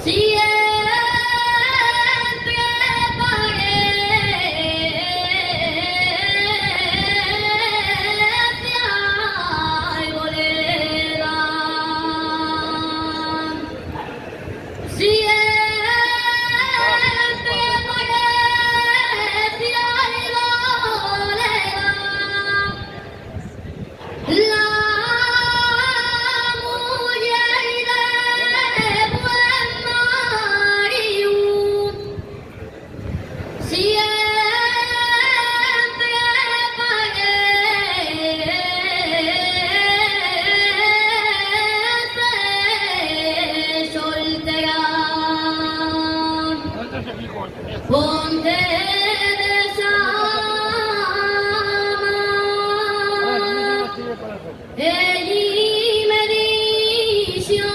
Siempre parece arboleda. Siempre parece arboleda. La mujer de buen marido siempre parece soltera. Ponte de ella me dice yo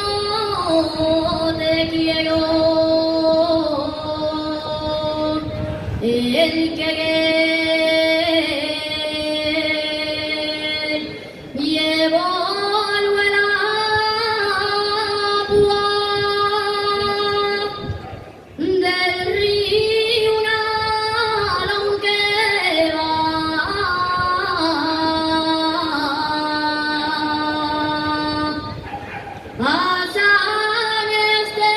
te quiero, el querer llevó el agua del río una lonquera. Pasan este